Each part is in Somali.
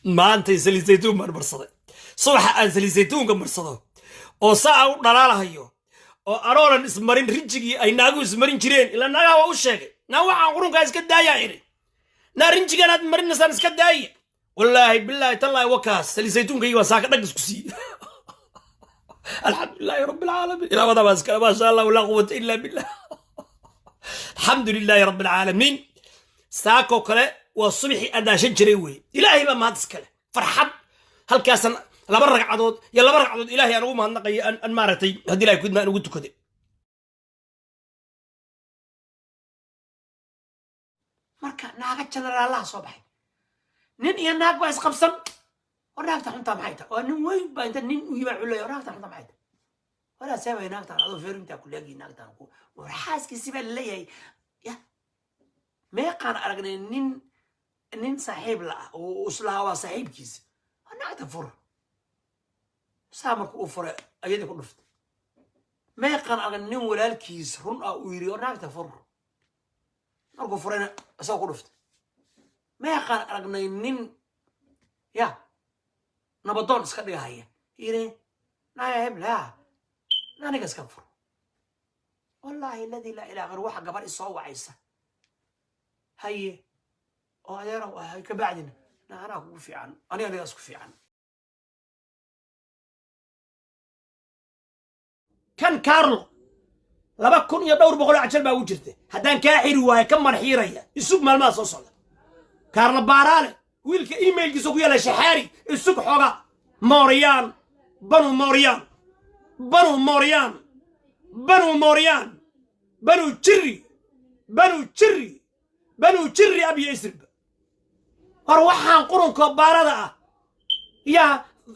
ما أنت سلي زيتون مرصدة صبح أن سلي زيتون كمرصدة أو ساعة ونالا هيو أو أرونا اسمرين رجعي أي ناقو اسمرين جرين إلا ناقا وشيء ناوع عقرون كايس كدايا إيري نارنجي كانت مرين نسان كدايا والله بالله تالله وكاس سلي زيتون كيوا ساكت نقص كسي الحمد لله رب العالمين إلى ما دبس ما شاء الله ولا قوة إلا بالله الحمد لله رب العالمين ساكو كله والصبح أداشن جريوي إلهي ما تسكله فرحب هل كاسن لبرق عدود يلا برق عدود إلهي أنا وما نقي أن مارتي هدي لا يكون ما أنا قلت كده marka naaga general صباحي nin iyo naag waa isqabsan waraagta xunta maxay tahay waa nin weyn baa inta nin u yimaa culay waraagta xunta maxay tahay wala saabay naagta adoo feerinta ku leegi naagta ku warxaaskiisi baa leeyahay ya meeqaan aragnay nin saaxiib la ah oo islaa waa saaxiibkiisa naagta fur saamarku u furay ayadii ku dhuftay meeqaan aragnay nin walaalkiis run ah uu yiri naagta fur markuu furayna asoo ku dhuftay meeqaan aragnay nin ya nabadoon iska dhigahaya yiri naaya hebla naaniga iska fur wallahi alladhi la ilaha ghayru waxa gabar isoo wacaysa haye oo adeero hay ka bacdina naana ku fiican aniga isku fiican kan Carlo 200 عجل baa u jirtay hadaan ka xiri waay ka marxiiraya isug maalmaha soo socda Carlo Barale wiilka emailkiisa ku yeelay shaxaari isug xoga Morian banu Morian banu jirri abi isrib war waxaan qurunka baarada ah ya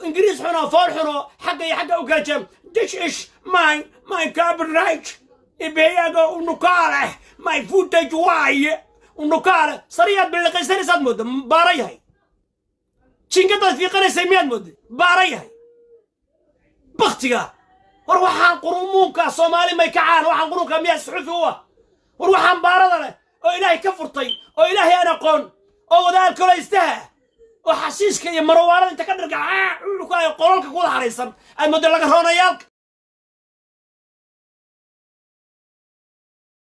ingiriis xuno fool xuno xagga u kala jeem dish ish my copyright ibeyaga unukale my footage waaye unukale sariyad bilqaysan sad mud baarayahay jingada fiiqanaysa miyad mud baarayahay baqtiga war waxaan qurumuunka Soomaali may kacaan waxaan qurunka miyaa suxufi war waxaan baarada leh oo ilaahay ka furtay oo ilaahay aan aqoon oo wadaal kale istaha oo xasiiska iyo marwaarada inta ka dhargacaa uu ku ay qoralka ku haraysan ay muddo laga roonayaalka